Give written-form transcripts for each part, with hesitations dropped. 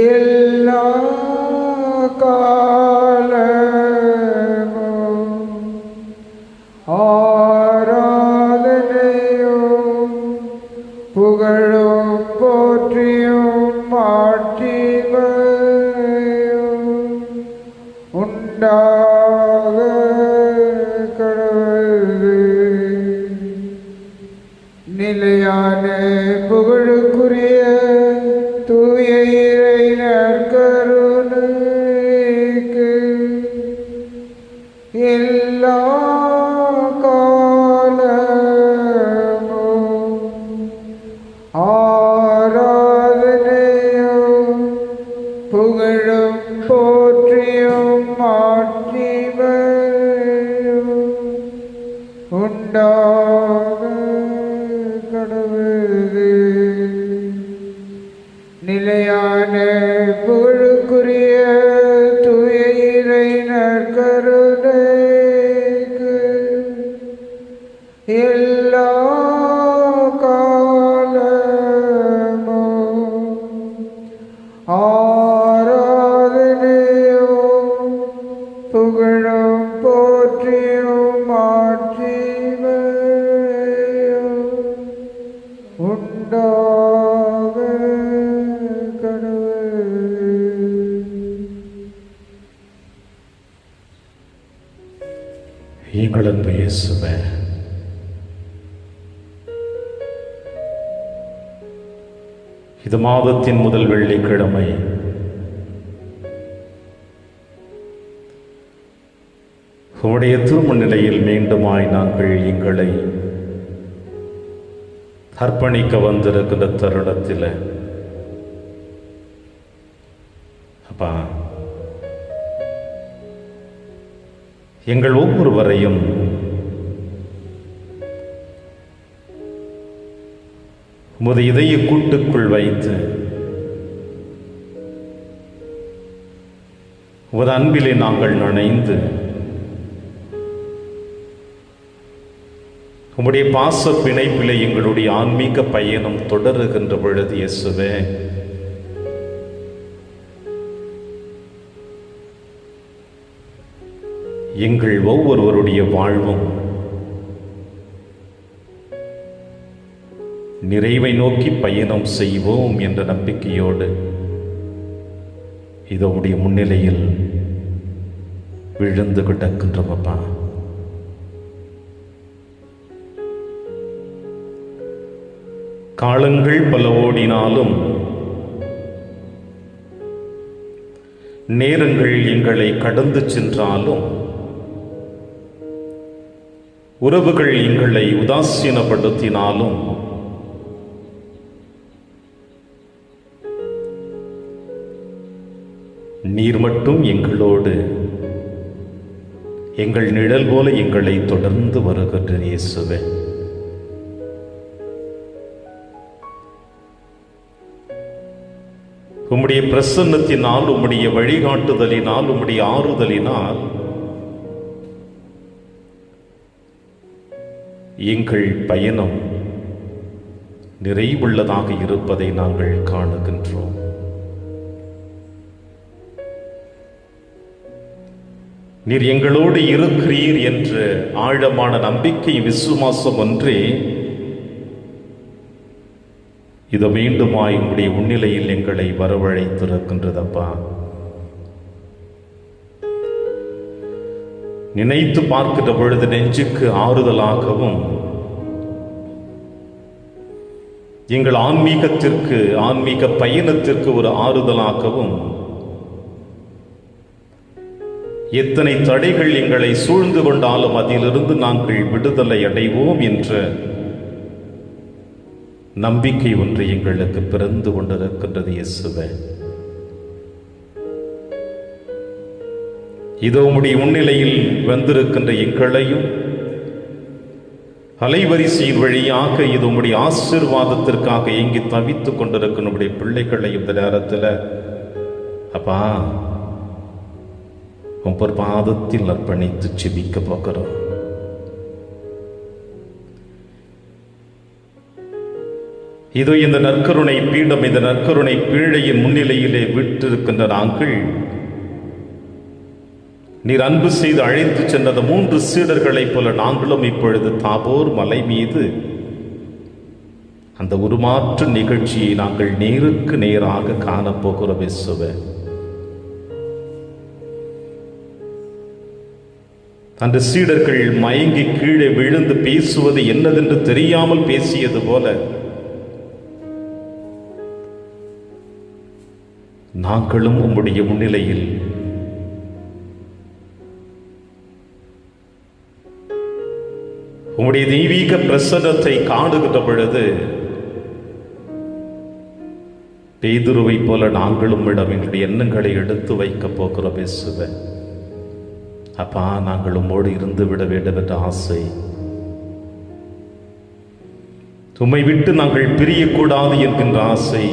எல்லா காலமும் ஆராதனையும் புகழும் போற்றியும் மாட்சிமையும் உண்டாக கடவுளே. நிலையான புகழுக்குரிய தூய இறை நற்கருணைக்கு எல்லா காலமும் ஆராதனையும் புகழும் போற்றியும் மாட்சிமையும் உண்டாக கடவுளே. நிலையான புகழுக்குரிய தூய இறை நற்கருணைக்கு எல்லா காலமும் ஆராதனையும் புகழும் போற்றியும் மாட்சிமையும் உண்டாக கடவுளே. எங்கள் அன்பு இயேசுவே, இது மாதத்தின் முதல் வெள்ளிக்கிழமை. உம்முடைய திருமுன்னிலையில் மீண்டுமாய் நாங்கள் எங்களை அர்ப்பணிக்க வந்திருக்கின்ற தருணத்தில் அப்பா, எங்கள் ஒவ்வொருவரையும் உமது இதய கூட்டுக்குள் வைத்து உமது அன்பிலே நாங்கள் நனைந்து உம்முடைய பாச பிணைப்பிலே எங்களுடைய ஆன்மீக பயணம் தொடருகின்ற பொழுது இயேசுவே, எங்கள் ஒவ்வொருவருடைய வாழ்வும் நிறைவை நோக்கி பயணம் செய்வோம் என்ற நம்பிக்கையோடு இதோடைய முன்னிலையில் விழுந்து கிடக்கின்றோமப்பா. காலங்கள் பல ஓடினாலும் நேரங்கள் எங்களை கடந்து சென்றாலும் உறவுகள் எங்களை உதாசீனப்படுத்தினாலும் நீர் மட்டும் எங்களோடு எங்கள் நிழல் போல எங்களை தொடர்ந்து வருகின்ற இயேசுவே, உம்முடைய பிரசன்னத்தினால், உம்முடைய வழிகாட்டுதலினால், உம்முடைய ஆறுதலினால் எங்கள் பயணம் நிறைவுள்ளதாக இருப்பதை நாங்கள் காணுகின்றோம். நீர் எங்களோடு இருக்கிறீர் என்ற ஆழமான நம்பிக்கை விசுவாசம் ஒன்றே இது மீண்டுமாய் உம்முடைய முன்னிலையில் எங்களை வரவழைத்திருக்கின்றதப்பா. நினைத்து பார்க்கின்ற பொழுது நெஞ்சுக்கு ஆறுதலாகவும், எங்கள் ஆன்மீக பயணத்திற்கு ஒரு ஆறுதலாகவும், எத்தனை தடைகள் எங்களை சூழ்ந்து கொண்டாலும் அதிலிருந்து நாங்கள் விடுதலை அடைவோம் என்ற நம்பிக்கை ஒன்று எங்களுக்கு பிறந்து கொண்டிருக்கின்றது இயேசுவே. இதோ உம்முடைய முன்னிலையில் வந்திருக்கின்ற எங்களையும் அலைவரிசையின் வழியாக இது உம்முடைய ஆசீர்வாதத்திற்காக ஏங்கி தவித்துக் கொண்டிருக்கிற நம்முடைய பிள்ளைகளையும் இந்த நேரத்தில் அப்பா உம் பாதத்தில் அர்ப்பணித்து செபிக்க போகிறோம். இதோ இந்த நற்கருணை பீடம், இந்த நற்கருணை பீழையின் முன்னிலையிலே விட்டிருக்கின்ற நாங்கள், நீர் அன்பு செய்து அழைத்து சென்ற 3 சீடர்களைப் போல நாங்களும் இப்பொழுது தாபோர் மலை மீது அந்த உருமாற்று நிகழ்ச்சியை நாங்கள் நேருக்கு நேராக காணப்போகிறோம். இயேசுவே, அந்த சீடர்கள் மயங்கி கீழே விழுந்து பேசுவது என்னதென்று தெரியாமல் பேசியது போல நாங்களும் உம்முடைய முன்னிலையில் உம்முடைய தெய்வீக பிரசன்னத்தை காணுகின்ற பொழுது பேதுருவை போல நாங்களும் எங்களுடைய எண்ணங்களை எடுத்து வைக்கப் போகிறோம். இயேசுவே, அப்பா, நாங்கள் உம்மோடு இருந்து விட வேண்டும் என்ற ஆசை, உம்மை விட்டு நாங்கள் பிரியக்கூடாது என்கின்ற ஆசை,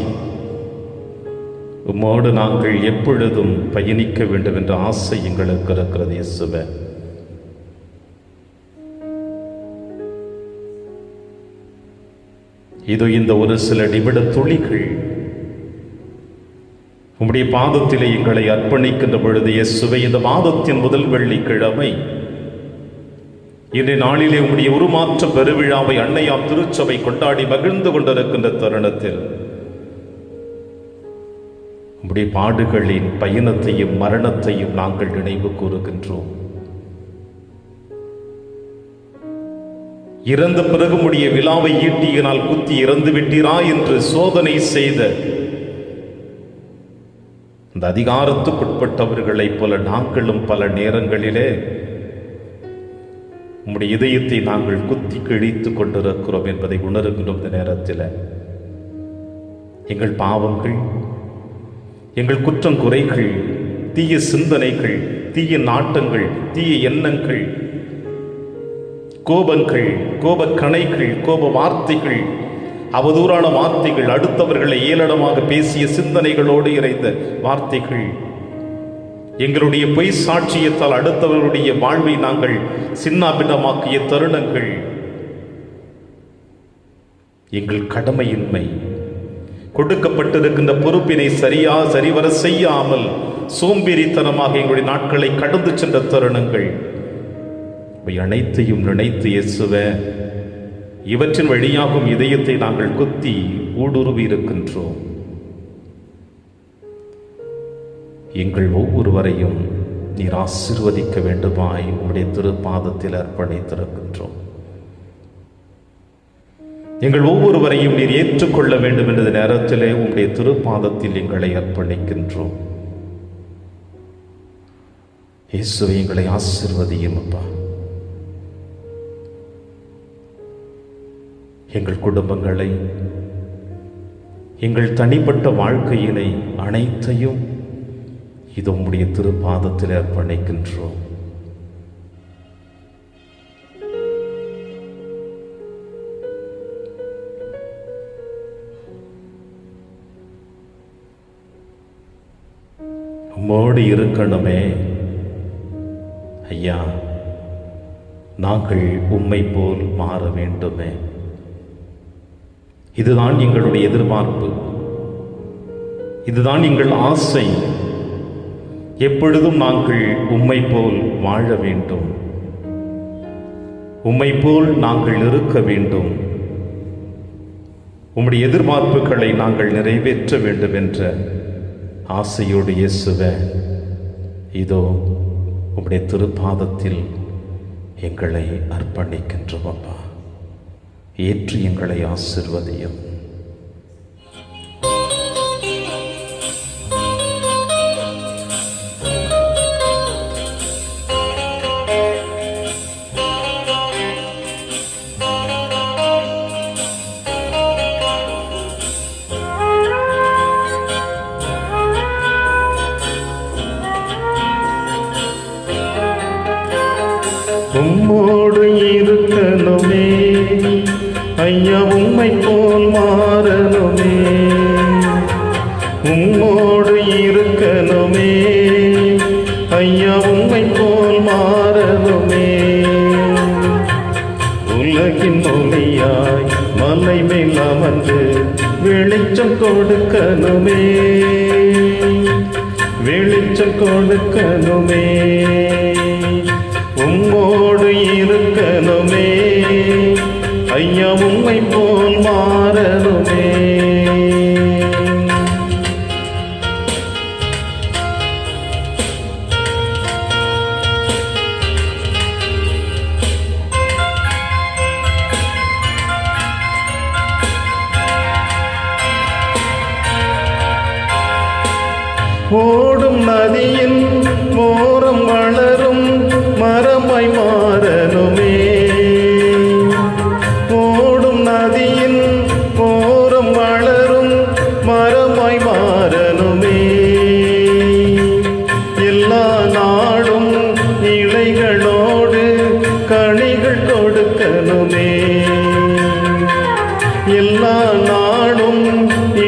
உம்மோடு நாங்கள் எப்பொழுதும் பயணிக்க வேண்டும் என்ற ஆசை எங்களுக்கு இருக்கிறது. இயேசுவே, இதோ இந்த ஒரு சில நிமிட துளிகள் உம்முடைய பாதத்திலே எங்களை அர்ப்பணிக்கின்ற பொழுது, இயேசுவே, இந்த மாதத்தின் முதல் வெள்ளிக்கிழமை இன்றைய நாளிலே உம்முடைய உருமாற்ற பெருவிழாவை அன்னையாம் திருச்சபை கொண்டாடி மகிழ்ந்து கொண்டிருக்கின்ற தருணத்தில் உம்முடைய பாடுகளின் பயணத்தையும் மரணத்தையும் நாங்கள் நினைவு கூறுகின்றோம். இறந்த பிறகு உம்முடைய விழாவை ஈட்டியினால் குத்தி இறந்து விட்டீரா என்று சோதனை செய்த அந்த அதிகாரத்துக்குட்பட்டவர்களைப் போல நாங்களும் பல நேரங்களிலே உம்முடைய இதயத்தை நாங்கள் குத்தி கிழித்துக் கொண்டிருக்கிறோம் என்பதை உணர்கின்றோம். இந்த நேரத்தில் எங்கள் பாவங்கள், எங்கள் குற்றம் குறைகள், தீய சிந்தனைகள், தீய நாட்டங்கள், தீய எண்ணங்கள், கோபங்கள், கோபக்கணைகள், கோப வார்த்தைகள், அவதூறான வார்த்தைகள், அடுத்தவர்களை ஏளனமாக பேசிய சிந்தனைகளோடு இறைந்த வார்த்தைகள், எங்களுடைய பொய் சாட்சியத்தால் அடுத்தவர்களுடைய வாழ்வை நாங்கள் சின்னாபின்னமாக்கிய தருணங்கள், எங்கள் கடமையின்மை, கொடுக்கப்பட்டிருக்கின்ற பொறுப்பினை சரிவர செய்யாமல் சோம்பேறித்தனமாக எங்களுடைய நாட்களை கடந்து சென்ற தருணங்கள், இவை அனைத்தையும் நினைத்து இயேசுவே, இவற்றின் வழியாகும் இதயத்தை நாங்கள் குத்தி ஊடுருவி இருக்கின்றோம். எங்கள் ஒவ்வொருவரையும் நீர் ஆசீர்வதிக்க வேண்டுமாய் உம்முடைய திருப்பாதத்தில் அர்ப்பணித்திருக்கின்றோம். எங்கள் ஒவ்வொருவரையும் நீர் ஏற்றுக்கொள்ள வேண்டும் என்ற நேரத்திலே உம்முடைய திருப்பாதத்தில் எங்களை அர்ப்பணிக்கின்றோம். இயேசுவே, எங்களை ஆசீர்வதியும் அப்பா. எங்கள் குடும்பங்களை, எங்கள் தனிப்பட்ட வாழ்க்கையினை அனைத்தையும் இது உம்முடைய திருப்பாதத்தில் அர்ப்பணிக்கின்றோம். உம்மோடு இருக்கணுமே ஐயா, நாங்கள் உம்மை போல் மாற வேண்டுமே. இதுதான் எங்களுடைய எதிர்பார்ப்பு, இதுதான் எங்கள் ஆசை. எப்பொழுதும் நாங்கள் உம்மை போல் வாழ வேண்டும், உம்மை போல் நாங்கள் இருக்க வேண்டும், உம்முடைய எதிர்பார்ப்புகளை நாங்கள் நிறைவேற்ற வேண்டும் என்ற ஆசையோடு இயேசுவே, இதோ உம்முடைய திருப்பாதத்தில் எங்களை அர்ப்பணிக்கின்றோம் அப்பா. ஏற்று எங்களை ஆசீர்வதியும். உம்மோடு இருக்கணுமே ஐயா, உம்மை போல் மாறணுமே. உம்மோடு இருக்கணுமே ஐயா, உம்மை போல் மாறணுமே. உலகின் ஒளியாய் மலை மேல் வந்து வெளிச்சம் கொடுக்கணுமே, வெளிச்சம் கொடுக்கணுமே, உம்மோடு இருக்கணுமே, ஐயா உம்மை போல் மாறணுமே. ஓடும் நதியின் ஓரம் வளரும் மரமாய் மாறணுமே, ஓடும் நதியின் ஓரம் வளரும் மரமாய் மாறணுமே, எல்லா நாளும் இலைகளோடு கனிகள் கொடுக்கணுமே, எல்லா நாளும்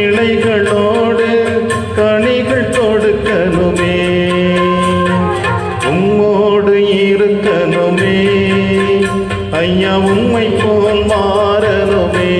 இலைகளோடு கனிகள் கொடுக்கணுமே, உம்மோடு இருக்கணுமே, ஐயா உம்மை போல் மாறணுமே.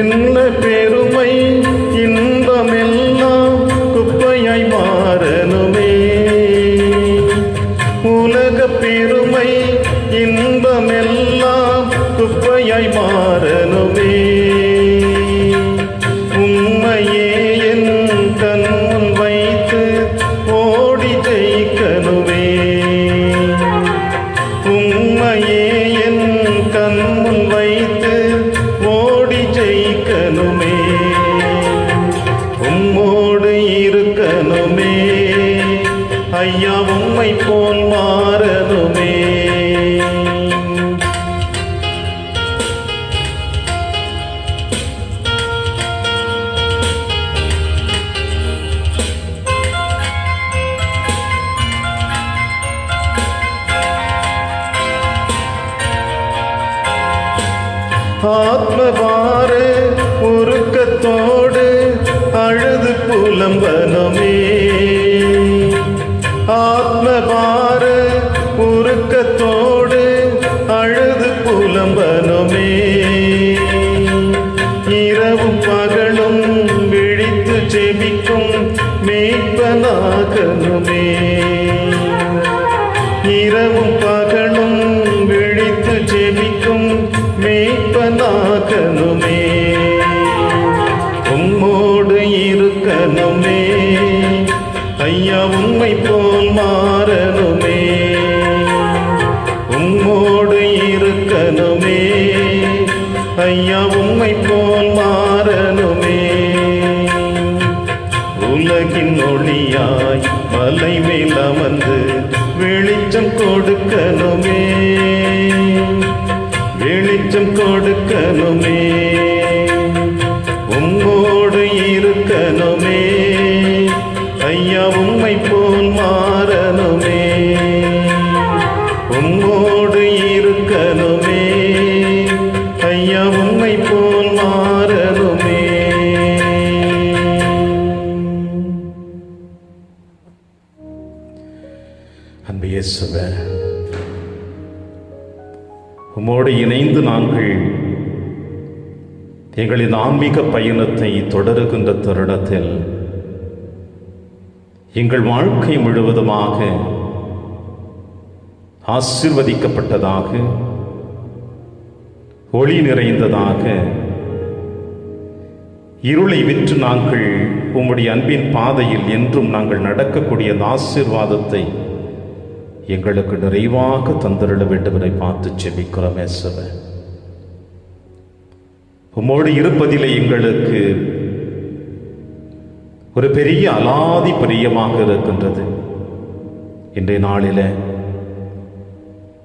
என்ன பெருமை இன்பமெல்லாம் குப்பையாய் மாறணுமே, உலக பெருமை இன்பமெல்லாம் குப்பையாய் மாறணுமே, உம்மையே என் கண்முன் வைத்து ஓடி ஜெயிக்கணுமே, உம்மையே என் கண்முன் வைத்து ஓடி ஜெயிக்கணுமே, உம்மோடு இருக்கணுமே, ஐயா உம்மை போல் மாறணுமே. ஆத்மபார உருக்கத்தோடு அழுது புலம்பனுமே, ஆத்மபார உருக்கத்தோடு அழுது புலம்பனுமே, இரவும் பகலும் விழித்து ஜெபிக்கும் மேய்ப்பனாகணுமே, இரவும் பகலும் விழித்து ஜெபிக்கும் மேய்ப்பனாகணுமே, உம்மோடு இருக்கணுமே, ஐயா உம்மை போல் மாறணுமே, உம்மோடு இருக்கணுமே, ஐயா உம்மை போல் மாறணுமே. உலகின் ஒளியாய் மலை மேல் அமர்ந்து வெளிச்சம் கொடுக்கணுமே, வெளிச்சம் கொடுக்கணுமே, உம்மோடு இருக்கணுமே, ஐயா உம்மை போல் மாறணுமே, உம்மோடு இருக்கணுமே, ஐயா உம்மை போல் மாறணுமே. அன்பு இயேசுவே, உம்மோடு இணைந்து நாங்கள் எங்களின் ஆன்மீக பயணத்தை தொடருகின்ற தருணத்தில் எங்கள் வாழ்க்கை முழுவதுமாக ஆசீர்வதிக்கப்பட்டதாக, ஒளி நிறைந்ததாக, இருளை விற்று நாங்கள் உம்முடைய அன்பின் பாதையில் என்றும் நாங்கள் நடக்கக்கூடிய ஆசீர்வாதத்தை எங்களுக்கு நிறைவாக தந்திருட வேண்டுவதை பார்த்து செபிக்கிறோம். இயேசுவே, உம்மோடு இருப்பதிலே எங்களுக்கு ஒரு பெரிய அலாதி பிரியமாக இருக்கின்றது. இன்றைய நாளில்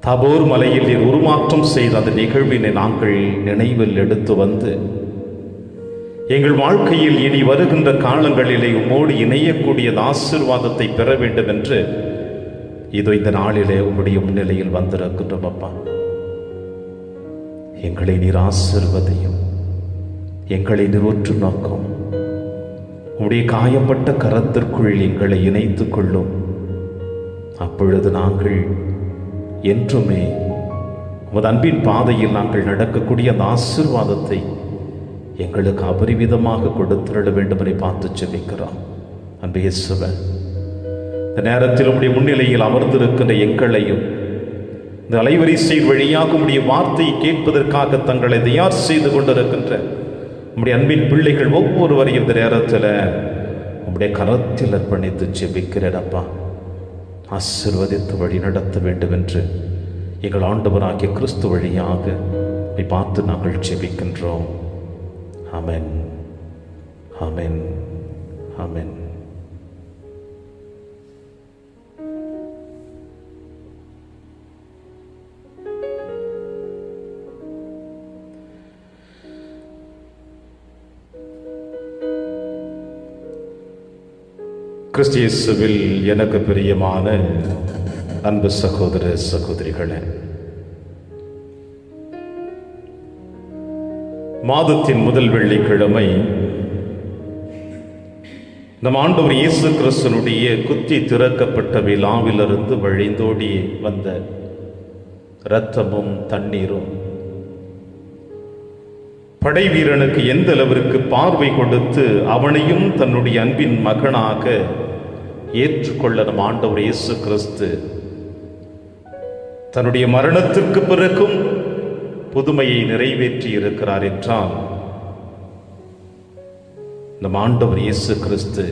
தபோர் மலையில் நீர் உருமாற்றம் செய்த அந்த நிகழ்வினை நாங்கள் நினைவில் எடுத்து வந்து எங்கள் வாழ்க்கையில் இனி வருகின்ற காலங்களிலே உம்மோடு இணையக்கூடிய ஆசீர்வாதத்தை பெற வேண்டும் என்று இதோ இந்த நாளிலே உம்முடைய முன்னிலையில் வந்திருக்கின்றோம் அப்பா. எங்களை நீர் ஆசீர்வதியும், எங்களை நீர் உற்று நோக்கும், உம்முடைய காயப்பட்ட கரத்திற்குள் எங்களை இணைத்துக் கொள்ளும். அப்பொழுது நாங்கள் என்றுமே உமது அன்பின் பாதையில் நாங்கள் நடக்கக்கூடிய அந்த ஆசீர்வாதத்தை எங்களுக்கு அபரிவிதமாக கொடுத்திட வேண்டும் என்று பார்த்து செபிக்கிறோம். அன்பு இயேசுவே, இந்த நேரத்தில் உம்முடைய முன்னிலையில் அமர்ந்திருக்கின்ற எங்களையும் இந்த அலைவரிசை வழியாக உம்முடைய வார்த்தையை கேட்பதற்காக தங்களை தயார் செய்து கொண்டிருக்கின்ற உம்முடைய அன்பின் பிள்ளைகள் ஒவ்வொருவரையும் இந்த நேரத்தில் உம்முடைய கரத்தில் அர்ப்பணித்து செபிக்கிறேன் அப்பா. ஆசீர்வதித்து வழி நடத்த வேண்டும் என்று எங்கள் ஆண்டவராகிய கிறிஸ்து வழியாக பார்த்து நாங்கள் செபிக்கின்றோம். ஆமென், ஆமென், ஆமென். கிறிஸ்து இயேசுவில் எனக்கு பிரியமான அன்பு சகோதர சகோதரிகளே, மாதத்தின் முதல் வெள்ளிக்கிழமை நம் ஆண்டவர் இயேசு கிறிஸ்துனுடைய குத்தி திறக்கப்பட்ட விழாவிலிருந்து வழிந்தோடி வந்த இரத்தமும் தண்ணீரும் படை வீரனுக்கு எந்த அளவிற்கு பார்வை கொடுத்து அவனையும் தன்னுடைய அன்பின் மகனாக ஏற்றுக்கொள்ள நம் ஆண்டவர் இயேசு கிறிஸ்து தன்னுடைய மரணத்திற்கு பிறகும் புதுமையை நிறைவேற்றி இருக்கிறார் என்றால், நம் ஆண்டவர் இயேசு கிறிஸ்து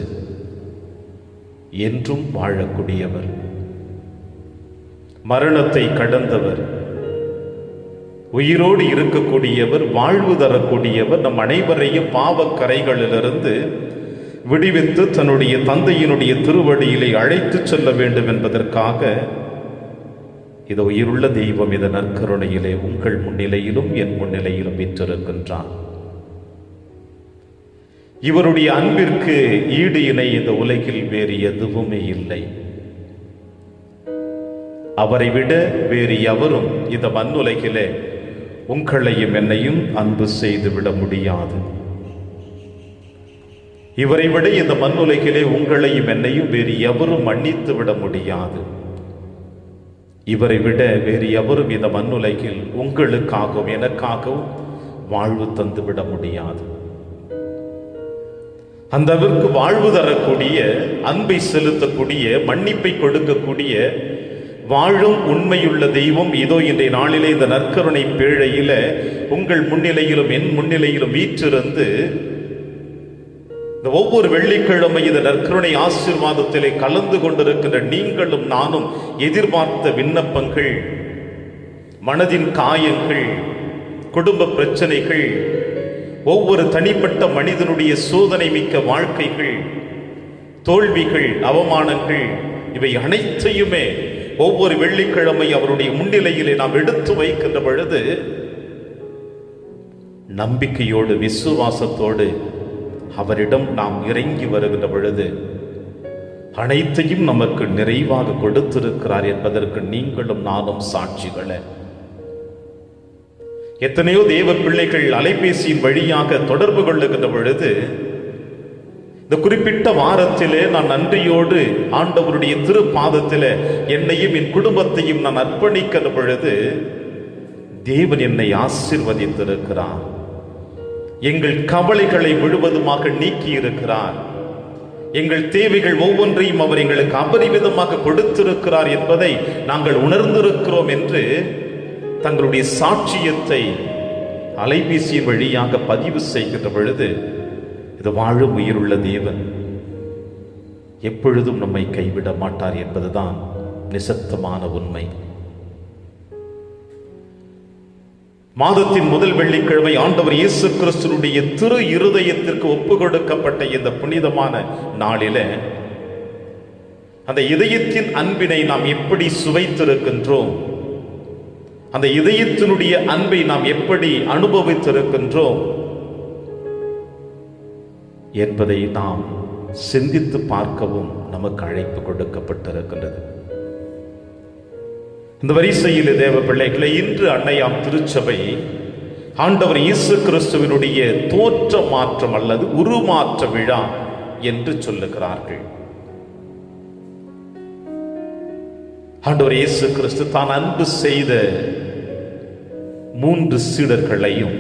என்றும் வாழக்கூடியவர், மரணத்தை கடந்தவர், உயிரோடு இருக்கக்கூடியவர், வாழ்வு தரக்கூடியவர், நம் அனைவரையும் பாவக்கரைகளிலிருந்து விடுவித்து தன்னுடைய தந்தையினுடைய திருவடியிலே அழைத்து செல்ல வேண்டும் என்பதற்காக இது உயிருள்ள தெய்வம் இந்த நற்கருணையிலே உங்கள் முன்னிலையிலும் என் முன்னிலையிலும் வீற்றிருக்கின்றார். இவருடைய அன்பிற்கு ஈடு இணை இந்த உலகில் வேறு எதுவுமே இல்லை. அவரை விட வேறு எவரும் இந்த மண்ணுலகிலே உங்களையும் என்னையும் அன்பு செய்து விட முடியாது. இவரை விட இந்த மண்ணுலகிலே உங்களையும் என்னையும் வேறு எவரும் மன்னித்து விட முடியாது. இவரை விட வேறு எவரும் இந்த மண்ணுலகில் உங்களுக்காகவும் எனக்காகவும் வாழ்வு தந்து விட முடியாது. அந்த அளவிற்கு வாழ்வு தரக்கூடிய, அன்பை செலுத்தக்கூடிய, மன்னிப்பை கொடுக்கக்கூடிய வாழும் உண்மையுள்ள தெய்வம் இதோ இன்றைய நாளிலே இந்த நற்கருணை பேழையில உங்கள் முன்னிலையிலும் என் முன்னிலையிலும் வீற்றிருந்து இந்த ஒவ்வொரு வெள்ளிக்கிழமை இந்த நற்கருணை ஆசீர்வாதத்திலே கலந்து கொண்டிருக்கின்ற நீங்களும் நானும் எதிர்பார்த்த விண்ணப்பங்கள், மனதின் காயங்கள், குடும்ப பிரச்சனைகள், ஒவ்வொரு தனிப்பட்ட மனிதனுடைய சோதனை மிக்க வாழ்க்கைகள், தோல்விகள், அவமானங்கள், இவை அனைத்தையுமே ஒவ்வொரு வெள்ளிக்கிழமை அவருடைய முன்னிலையிலே நாம் எடுத்து வைக்கின்ற பொழுது நம்பிக்கையோடு விசுவாசத்தோடு அவரிடம் நாம் இறங்கி வருகின்ற பொழுது அனைத்தையும் நமக்கு நிறைவாக கொடுத்திருக்கிறார் என்பதற்கு நீங்களும் நானும் சாட்சிகளே. எத்தனையோ தேவ பிள்ளைகள் அலைபேசியின் வழியாக தொடர்பு கொள்ளுகின்ற பொழுது இந்த குறிப்பிட்ட வாரத்திலே நான் நன்றியோடு ஆண்டவருடைய திருப்பாதத்திலே என்னையும் என் குடும்பத்தையும் நான் அர்ப்பணிக்கின்ற பொழுது தேவன் என்னை ஆசீர்வதித்திருக்கிறார். எங்கள் கவலைகளை முழுவதுமாக நீக்கி இருக்கிறார். எங்கள் தேவைகள் ஒவ்வொன்றையும் அவர் எங்களுக்கு அபரிவிதமாக கொடுத்திருக்கிறார் என்பதை நாங்கள் உணர்ந்திருக்கிறோம் என்று தங்களுடைய சாட்சியத்தை அலைபேசியின் வழியாக பதிவு செய்கின்ற பொழுது இது வாழும் உயிருள்ள தேவன் எப்பொழுதும் நம்மை கைவிட மாட்டார் என்பதுதான் நிசப்தமான உண்மை. மாதத்தின் முதல் வெள்ளிக்கிழமை ஆண்டவர் இயேசு கிறிஸ்துவினுடைய திரு இருதயத்திற்கு ஒப்பு கொடுக்கப்பட்ட இந்த புனிதமான நாளிலே அந்த இதயத்தின் அன்பினை நாம் எப்படி சுவைத்திருக்கின்றோம், அந்த இதயத்தினுடைய அன்பை நாம் எப்படி அனுபவித்திருக்கின்றோம் என்பதை நாம் சிந்தித்து பார்க்கவும் நமக்கு அழைப்பு கொடுக்கப்பட்டிருக்கின்றது. இந்த வரிசையில் தேவ பிள்ளைகளை, இன்று அன்னையாம் திருச்சபை ஆண்டவர் இயேசு கிறிஸ்துவினுடைய தோற்ற மாற்றம் அல்லது உருமாற்ற விழா என்று சொல்லுகிறார்கள். ஆண்டவர் இயேசு கிறிஸ்து தான் அன்பு செய்த 3 சீடர்களையும்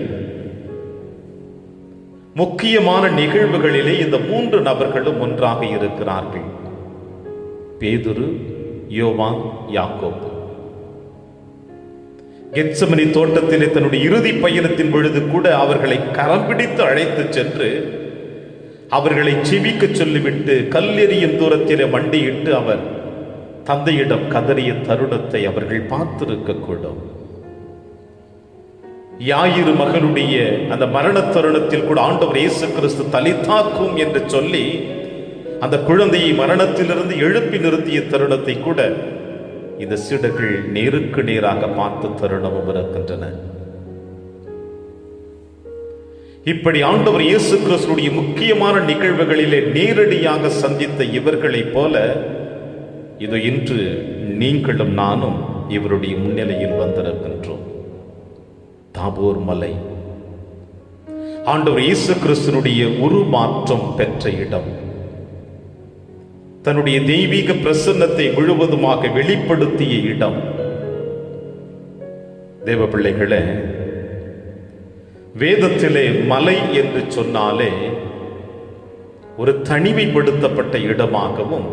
முக்கியமான நிகழ்வுகளிலே இந்த 3 நபர்களும் ஒன்றாக இருக்கிறார்கள். பேதுரு, யோவான், யாக்கோபு. கெத்செமனி தோட்டத்திலே தன்னுடைய இறுதி பயணத்தின் பொழுது கூட அவர்களை கரம் பிடித்து அழைத்து சென்று அவர்களை செபிக்க சொல்லிவிட்டு கல்லெறியும் தூரத்திலே மண்டியிட்டு அவர் தந்தையிடம் கதறிய தருணத்தை அவர்கள் பார்த்திருக்கக்கூடும். யாயிரு மகனுடைய அந்த மரண தருணத்தில் கூட ஆண்டவர் இயேசு கிறிஸ்து தலித்தாக்கும் என்று சொல்லி அந்த குழந்தையை மரணத்திலிருந்து எழுப்பி நிறுத்திய தருணத்தை கூட இந்த சீடர்கள் நேருக்கு நேராக பார்த்த தருணமும் இருக்கின்றன. இப்படி ஆண்டவர் இயேசு கிறிஸ்துடைய முக்கியமான நிகழ்வுகளிலே நேரடியாக சந்தித்த இவர்களைப் போல இது இன்று நீங்களும் நானும் இவருடைய முன்னிலையில் வந்திருக்கின்றோம். தாபோர் மலை ஆண்டவர் இயேசு கிறிஸ்துனுடைய உருமாற்றம் பெற்ற இடம். தன்னுடைய தெய்வீக பிரசன்னத்தை முழுவதுமாக வெளிப்படுத்திய இடம். தேவ பிள்ளைகளே, வேதத்திலே மலை என்று சொன்னாலே ஒரு தனிமைப்படுத்தப்பட்ட இடமாகவும்,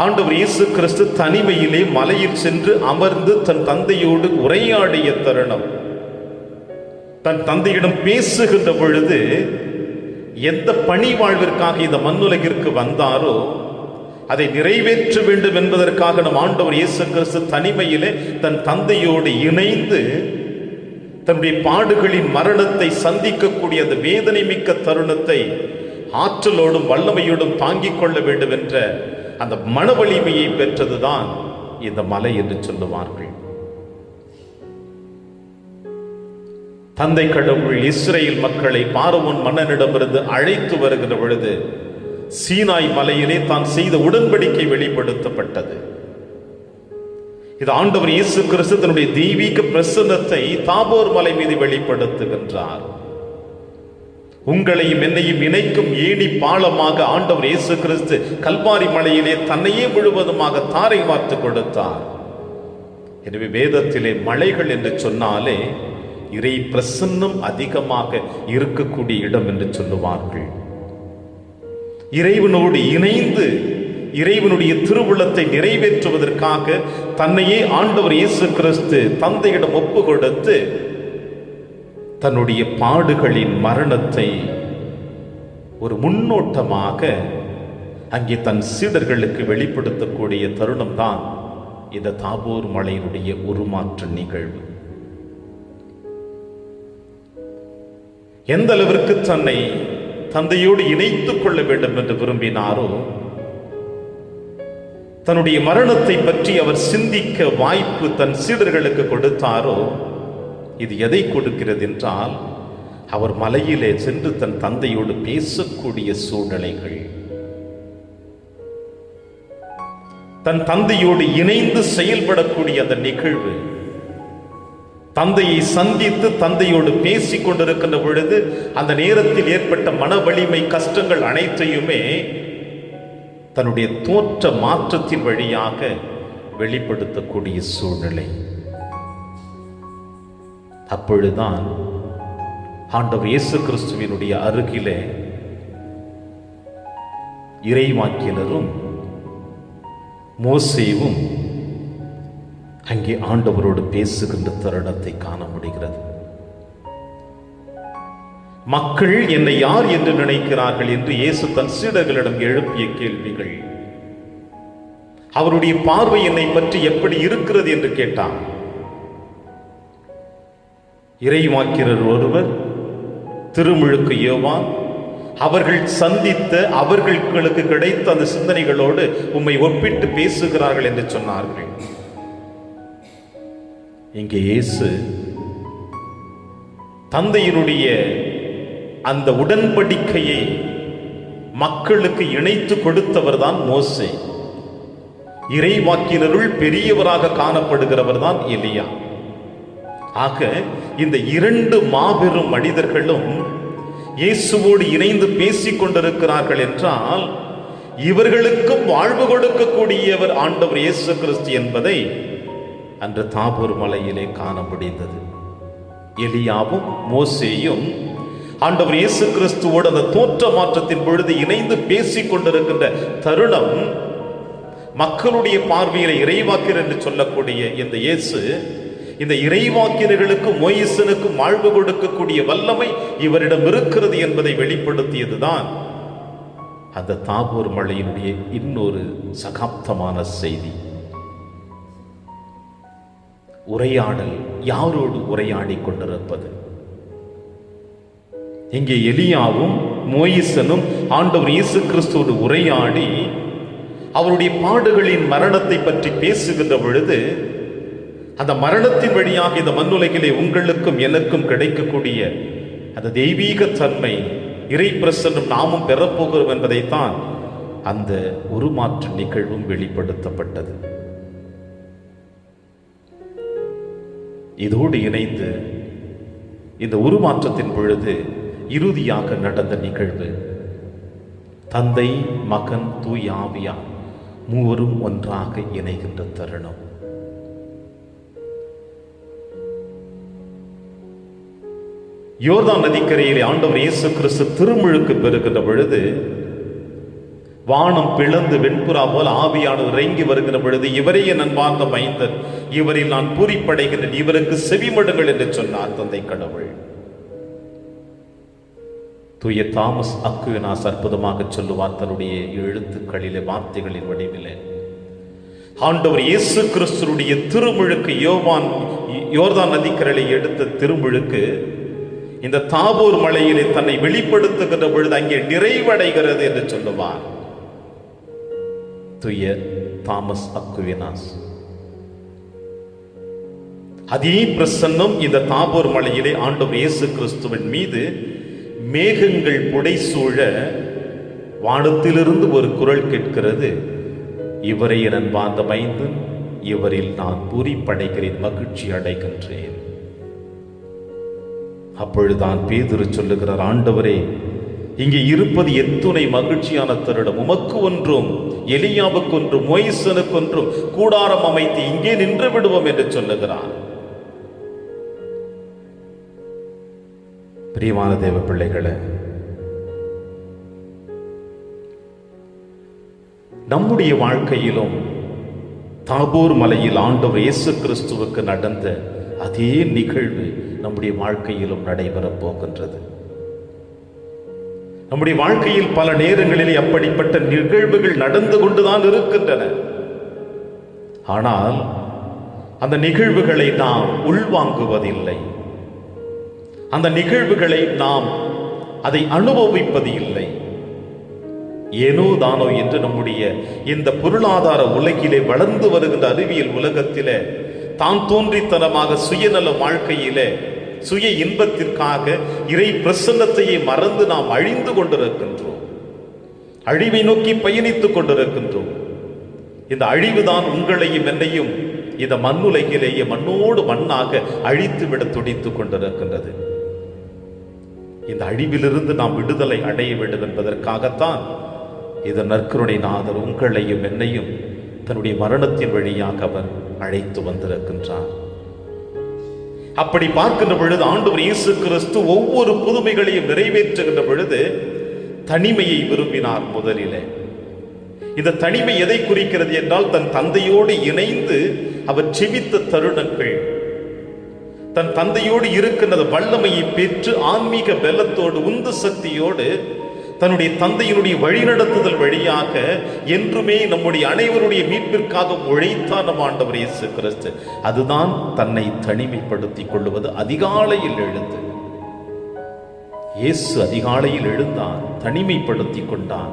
ஆண்டவர் இயேசு கிறிஸ்து தனிமையிலே மலையில் சென்று அமர்ந்து தன் தந்தையோடு உரையாடிய தருணம், தன் தந்தையிடம் பேசுகின்ற பொழுது எந்த பணி வாழ்விற்காக இந்த மண்ணுலகிற்கு வந்தாரோ அதை நிறைவேற்ற வேண்டும் என்பதற்காக நம் ஆண்டவர் இயேசு கிறிஸ்து தனிமையிலே தன் தந்தையோடு இணைந்து தன்னுடைய பாடுகளின் மரணத்தை சந்திக்கக்கூடிய அந்த வேதனை மிக்க தருணத்தை ஆற்றலோடும் வல்லமையோடும் தாங்கிக் கொள்ள வேண்டும் என்ற அந்த மன வலிமையை பெற்றதுதான் இந்த மலை என்று சொல்லுவார்கள். தந்தை கடவுள் இஸ்ரேல் மக்களை பார்வோன் மன்னனிடமிருந்து அழைத்து வருகிற பொழுது சீனாய் மலையிலே தான் செய்த உடன்படிக்கை வெளிப்படுத்தப்பட்டது. இது ஆண்டவர் இயேசு கிறிஸ்து தன்னுடைய தெய்வீக பிரசன்னத்தை தாபோர் மலை மீது வெளிப்படுத்துகின்றார். உங்களையும் என்னையும் இணைக்கும் ஏணி பாலமாக ஆண்டவர் இயேசு கிறிஸ்து கல்வாரி மலையிலே தன்னையே முழுவதுமாக தாரை வார்த்து கொடுத்தார். எனவே வேதத்திலே மலைகள் என்று சொன்னாலே இறை பிரசன்னம் அதிகமாக இருக்கக்கூடிய இடம் என்று சொல்லுவார்கள். இறைவனோடு இணைந்து இறைவனுடைய திருவுளத்தை நிறைவேற்றுவதற்காக தன்னையே ஆண்டவர் இயேசு கிறிஸ்து தந்தையிடம் ஒப்பு கொடுத்து தன்னுடைய பாடுகளின் மரணத்தை ஒரு முன்னோட்டமாக அங்கே தன் சீடர்களுக்கு வெளிப்படுத்தக்கூடிய தருணம் தான் இந்த தாபோர் மலையினுடைய உருமாற்ற நிகழ்வு. எந்த அளவிற்கு தன்னை தந்தையோடு இணைத்துக் கொள்ள வேண்டும் என்று விரும்பினாரோ, தன்னுடைய மரணத்தை பற்றி அவர் சிந்திக்க வாய்ப்பு தன் சீடர்களுக்கு கொடுத்தாரோ, இது எதை கொடுக்கிறது என்றால் அவர் மலையிலே சென்று தன் தந்தையோடு பேசக்கூடிய சூழ்நிலைகள், தன் தந்தையோடு இணைந்து செயல்படக்கூடிய அந்த நிகழ்வு, தந்தையை சந்தித்து தந்தையோடு பேசிக் கொண்டிருக்கின்ற பொழுது அந்த நேரத்தில் ஏற்பட்ட மன வலிமை கஷ்டங்கள் அனைத்தையுமே தன்னுடைய தோற்ற மாற்றத்தின் வழியாக வெளிப்படுத்தக்கூடிய சூழ்நிலை. அப்பொழுதுதான் ஆண்டவர் இயேசு கிறிஸ்துவினுடைய அருகிலே இறைவாக்கினரும் மோசேவும் அங்கே ஆண்டவரோடு பேசுகின்ற தருணத்தை காண முடிகிறது. மக்கள் என்னை யார் என்று நினைக்கிறார்கள் என்று இயேசு தன் சீடர்களிடம் எழுப்பிய கேள்விகள், அவருடைய பார்வை என்னை பற்றி எப்படி இருக்கிறது என்று கேட்டார். இறைவாக்கினர் ஒருவர், திருமுழுக்கு யோவான், அவர்கள் சந்தித்த அவர்களுக்கு கிடைத்த அந்த சிந்தனைகளோடு உம்மை ஒப்பிட்டு பேசுகிறார்கள் என்று சொன்னார்கள். இங்கே இயேசு தந்தையினுடைய அந்த உடன்படிக்கையை மக்களுக்கு இணைத்து கொடுத்தவர் தான் மோசே. இறைவாக்கினருள் பெரியவராக காணப்படுகிறவர் தான் எலியா. ஆக இந்த இரண்டு மாபெரும் மனிதர்களும் இயேசுவோடு இணைந்து பேசிக் கொண்டிருக்கிறார்கள் என்றால் இவர்களுக்கும் வாழ்வு கொடுக்கக்கூடியவர் ஆண்டவர் இயேசு கிறிஸ்து என்பதை அன்று தாபோர் மலையிலே காண முடிந்தது. எலியாவும் மோசேயும் ஆண்டவர் இயேசு கிறிஸ்துவோடு அந்த தோற்ற மாற்றத்தின் பொழுது இணைந்து பேசிக் கொண்டிருக்கின்ற தருணம், மக்களுடைய பார்வையில இறைவாக்கினர் என்று சொல்லக்கூடிய இந்த இயேசு இந்த இறைவாக்கினர்களுக்கும் மோயிசனுக்கும் வாழ்வு கொடுக்கக்கூடிய வல்லமை இவரிடம் இருக்கிறது என்பதை வெளிப்படுத்தியதுதான் அந்த தாபோர் மலையினுடைய இன்னொரு சகாப்தமான செய்தி. உரையாடல், யாரோடு உரையாடி கொண்டிருப்பது? இங்கே எலியாவும் மோயிசனும் ஆண்டவர் இயேசு கிறிஸ்துவோடு உரையாடி அவருடைய பாடுகளின் மரணத்தை பற்றி பேசுகின்ற பொழுது, அந்த மரணத்தின் வழியாக இந்த மண்ணுலகிலே உங்களுக்கும் எனக்கும் கிடைக்கக்கூடிய அந்த தெய்வீக தன்மை, இறை பிரசன்னம் நாமும் பெறப்போகிறோம் என்பதைத்தான் அந்த உருமாற்ற நிகழ்வும் வெளிப்படுத்தப்பட்டது. இதோடு இணைந்து இந்த உருமாற்றத்தின் பொழுது இறுதியாக நடந்த நிகழ்வு, தந்தை, மகன், தூய ஆவியார் மூவரும் ஒன்றாக இணைகின்ற தருணம். யோர்தான் நதிக்கரையிலே ஆண்டவர் இயேசு கிறிஸ்து திருமுழுக்கு பெறுகின்ற பொழுது வானம் பிளந்து வெண்புறா போல் ஆவியானது இறங்கி வருகிற பொழுது, இவரே என் அன்பார்ந்த மைந்தன், இவரில் நான் பூரிப்படைகின்றேன், இவருக்கு செவிமடுங்கள் என்று சொன்னார் தந்தை கடவுள். தூய தாமஸ் அக்வினாஸ் அற்புதமாக சொல்லுவார் தன்னுடைய எழுத்துக்களிலே, வார்த்தைகளின் வடிவிலே, ஆண்டவர் இயேசு கிறிஸ்துடைய திருமுழுக்கு, யோர்தான் நதிக்கரையிலே எடுத்த திருமுழுக்கு இந்த தாபோர் மலையிலே தன்னை வெளிப்படுத்துகின்ற பொழுது அங்கே நிறைவடைகிறது என்று சொல்லுவார் தூய தாமஸ் அக்வினாஸ். அதே பிரசன்னம் இந்த தாபோர் மலையிலே ஆண்டவர் இயேசு கிறிஸ்துவின் மீது மேகங்கள் புடைசூழ வானத்திலிருந்து ஒரு குரல் கேட்கிறது, இவரை என் அன்பார்ந்த மைந்தன், இவரில் நான் பூரிப்படைகிறேன், மகிழ்ச்சி அடைகின்றேன். அப்பொழுதுதான் பேதுரு சொல்லுகிறார், ஆண்டவரே, இங்கே இருப்பது எத்துணை மகிழ்ச்சியான தருணம், உமக்கு ஒன்றும் எலியாவுக்கு ஒன்றும் மோயிசனுக்கு ஒன்றும் கூடாரம் அமைத்து இங்கே நின்று விடுவோம் என்று சொல்லுகிறார். பிரியமான தேவ பிள்ளைகளே, நம்முடைய வாழ்க்கையிலும் தாபோர் மலையில் ஆண்டவர் இயேசு கிறிஸ்துவுக்கு நடந்த அதே நிகழ்வு நம்முடைய வாழ்க்கையிலும் நடைபெறப் போகின்றது. நம்முடைய வாழ்க்கையில் பல நேரங்களிலே அப்படிப்பட்ட நிகழ்வுகள் நடந்து கொண்டுதான் இருக்கின்றன. ஆனால் அந்த நிகழ்வுகளை நாம் உள்வாங்குவதில்லை, அந்த நிகழ்வுகளை நாம் அதை அனுபவிப்பது இல்லை. ஏனோ தானோ என்று நம்முடைய இந்த பொருளாதார உலகிலே வளர்ந்து வருகின்ற அறிவியல் உலகத்திலே தான் தோன்றித்தனமாக சுயநல வாழ்க்கையிலே சுய இன்பத்திற்காக இறை பிரசன்னத்தையே மறந்து நாம் அழிந்து கொண்டிருக்கின்றோம், அழிவை நோக்கி பயணித்துக் கொண்டிருக்கின்றோம். இந்த அழிவுதான் உங்களையும் என்னையும் இந்த மண்ணுலகிலேயே மண்ணோடு மண்ணாக அழித்துவிட துடித்துக் கொண்டிருக்கின்றது. இந்த அழிவிலிருந்து நாம் விடுதலை அடைய வேண்டும் என்பதற்காகத்தான் இந்த நற்கருணை நாதர் உங்களையும் என்னையும் தன்னுடைய மரணத்தின் வழியாக அவர் அழைத்து வந்திருக்கின்றார். அப்படி பார்க்கின்ற பொழுது ஆண்டவர் இயேசு கிறிஸ்து ஒவ்வொரு புதுமைகளையும் நிறைவேற்றுகின்ற பொழுது தனிமையை விரும்பினார். முதலிலே இந்த தனிமை எதை குறிக்கிறது என்றால், தன் தந்தையோடு இணைந்து அவர் ஜெபித்த தருணங்கள், தன் தந்தையோடு இருக்கின்ற வல்லமையை பெற்று ஆன்மீக பலத்தோடு உந்து சக்தியோடு தன்னுடைய தந்தையினுடைய வழிநடத்துதல் வழியாக என்றுமே நம்முடைய அனைவருடைய மீட்பிற்காக உழைத்தார் நம் ஆண்டவர் இயேசு கிறிஸ்து. அதுதான் தன்னை தனிமைப்படுத்திக் கொள்வது. அதிகாலையில் எழுந்து இயேசு அதிகாலையில் எழுந்தார், தனிமைப்படுத்திக் கொண்டார்.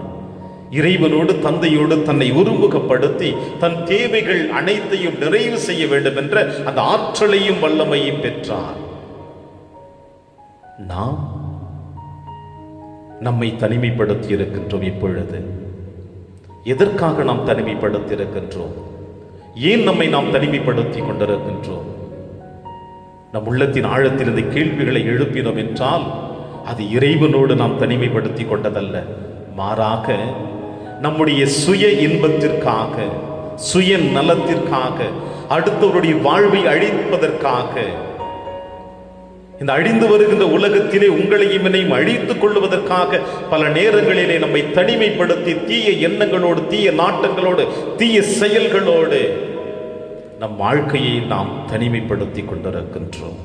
இறைவனோடு தந்தையோடு தன்னை ஒருமுகப்படுத்தி தன் தேவைகள் அனைத்தையும் நிறைவு செய்ய வேண்டும் என்ற அந்த ஆற்றலையும் வல்லமையும் பெற்றார். நாம் நம்மை தனிமைப்படுத்தி இருக்கின்றோம். இப்பொழுது எதற்காக நாம் தனிமைப்படுத்தி இருக்கின்றோம்? ஏன் நம்மை நாம் தனிமைப்படுத்தி கொண்டிருக்கின்றோம்? நம் உள்ளத்தின் ஆழத்தில் இந்த கேள்விகளை எழுப்பினோம் என்றால் அது இறைவனோடு நாம் தனிமைப்படுத்தி கொண்டதல்ல, மாறாக நம்முடைய சுய இன்பத்திற்காக, சுய நலத்திற்காக, அடுத்தவருடைய வாழ்வை அழிப்பதற்காக, இந்த அழிந்து வருகின்ற உலகத்திலே உங்களையும் என்னையும் அழித்துக் கொள்வதற்காக பல நேரங்களிலே நம்மை தனிமைப்படுத்தி தீய எண்ணங்களோடு, தீய நாட்டங்களோடு, தீய செயல்களோடு நம் வாழ்க்கையை நாம் தனிமைப்படுத்தி கொண்டிருக்கின்றோம்.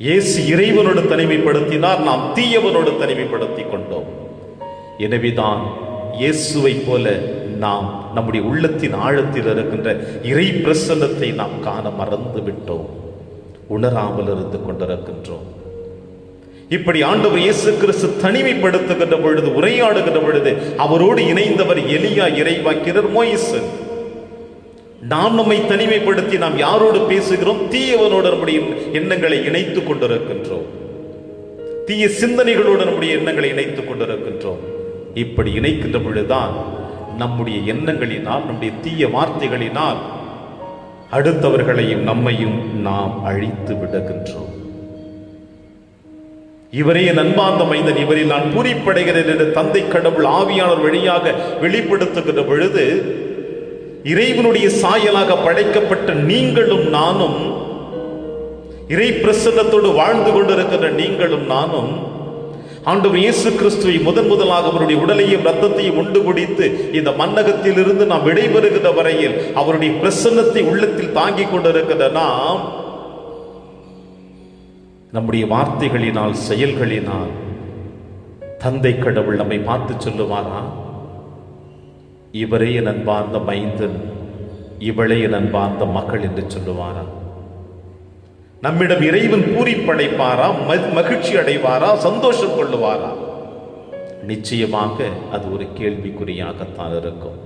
இயேசு இறைவனோடு தனிமைப்படுத்தினார், நாம் தீயவனோடு தனிமைப்படுத்தி கொண்டோம். எனவேதான் இயேசுவை போல நாம் நம்முடைய உள்ளத்தின் ஆழத்தில் இருக்கின்ற இறை பிரசன்னத்தை நாம் காண மறந்து விட்டோம், உணராமல் இருந்து கொண்டிருக்கின்றோம். இப்படி ஆண்டவர் இயேசு கிறிஸ்து தனிமைப்படுத்துகின்ற பொழுது, உரையாடுகின்ற பொழுது அவரோடு இணைந்தவர் எலியா, இறைவாக்கினர், மோயிசு. நாம் நம்மை தனிமைப்படுத்தி நாம் யாரோடு பேசுகிறோம்? தீயவனோடு நம்முடைய எண்ணங்களை இணைத்துக் கொண்டிருக்கின்றோம், தீய சிந்தனைகளோடு நம்முடைய எண்ணங்களை இணைத்துக் கொண்டிருக்கின்றோம். இப்படி இணைக்கின்ற பொழுதுதான் நம்முடைய எண்ணங்களினால், நம்முடைய தீய வார்த்தைகளினால் அடுத்தவர்களையும் நம்மையும் நாம் அழித்து விடுகின்றோம். இவரே என் அன்பார்ந்த மைந்தன், இவரில் நான் பூரிப்படைகிறேன் என்று தந்தை கடவுள் ஆவியானவர் வழியாக வெளிப்படுத்துகின்ற பொழுது, இறைவனுடைய சாயலாக படைக்கப்பட்ட நீங்களும் நானும், இறை பிரசன்னத்தோடு வாழ்ந்து கொண்டிருக்கின்ற நீங்களும் நானும், ஆண்டவர் இயேசு கிறிஸ்துவை முதலாக அவருடைய உடலையும் இரத்தத்தையும் உண்டு குடித்து இந்த மன்னகத்தில் இருந்து நாம் விடைபெறுகிற வரையில் அவருடைய பிரசன்னத்தை உள்ளத்தில் தாங்கிக் கொண்டிருக்கிற நாம், நம்முடைய வார்த்தைகளினால், செயல்களினால் தந்தை கடவுள் நம்மை பார்த்து சொல்லுவாரா? இவரே என் அன்பார்ந்த மைந்தன், இவளே என் அன்பார்ந்த மகள் என்று சொல்லுவாரா? நம்மிடம் இறைவன் பூரிப்படைப்பாரா? மகிழ்ச்சி அடைவாரா? சந்தோஷம் கொள்ளுவாரா? நிச்சயமாக அது ஒரு கேள்விக்குறியாகத்தான் இருக்கும்.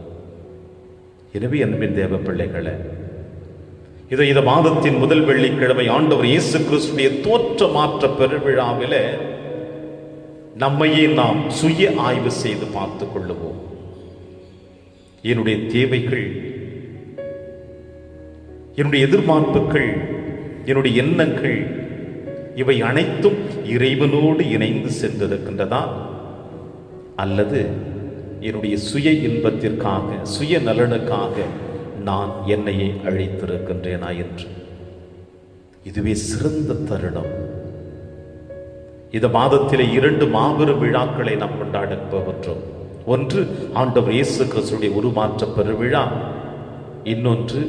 எனவே அன்பின் தேவ பிள்ளைகளே, இந்த மாதத்தின் முதல் வெள்ளிக்கிழமை ஆண்டவர் இயேசு கிறிஸ்துவின் தோற்ற மாற்ற பெருவிழாவிலே நம்மையே நாம் சுய ஆய்வு செய்து பார்த்துக் கொள்ளுவோம். என்னுடைய தேவைகள், என்னுடைய எதிர்பார்ப்புகள், என்னுடைய எண்ணங்கள், இவை அனைத்தும் இறைவனோடு இணைந்து சென்றிருக்கின்றதா, அல்லது என்னுடைய சுய இன்பத்திற்காக, சுய நலனுக்காக நான் என்னையே அழித்திருக்கின்றேனா என்று? இதுவே சிறந்த தருணம். இந்த மாதத்திலே 2 மாபெரும் விழாக்களை நாம் கொண்டாட போகின்றோம். ஒன்று ஆண்டவர் இயேசு கிறிஸ்துவின் உருமாற்ற பெருவிழா, இன்னொன்று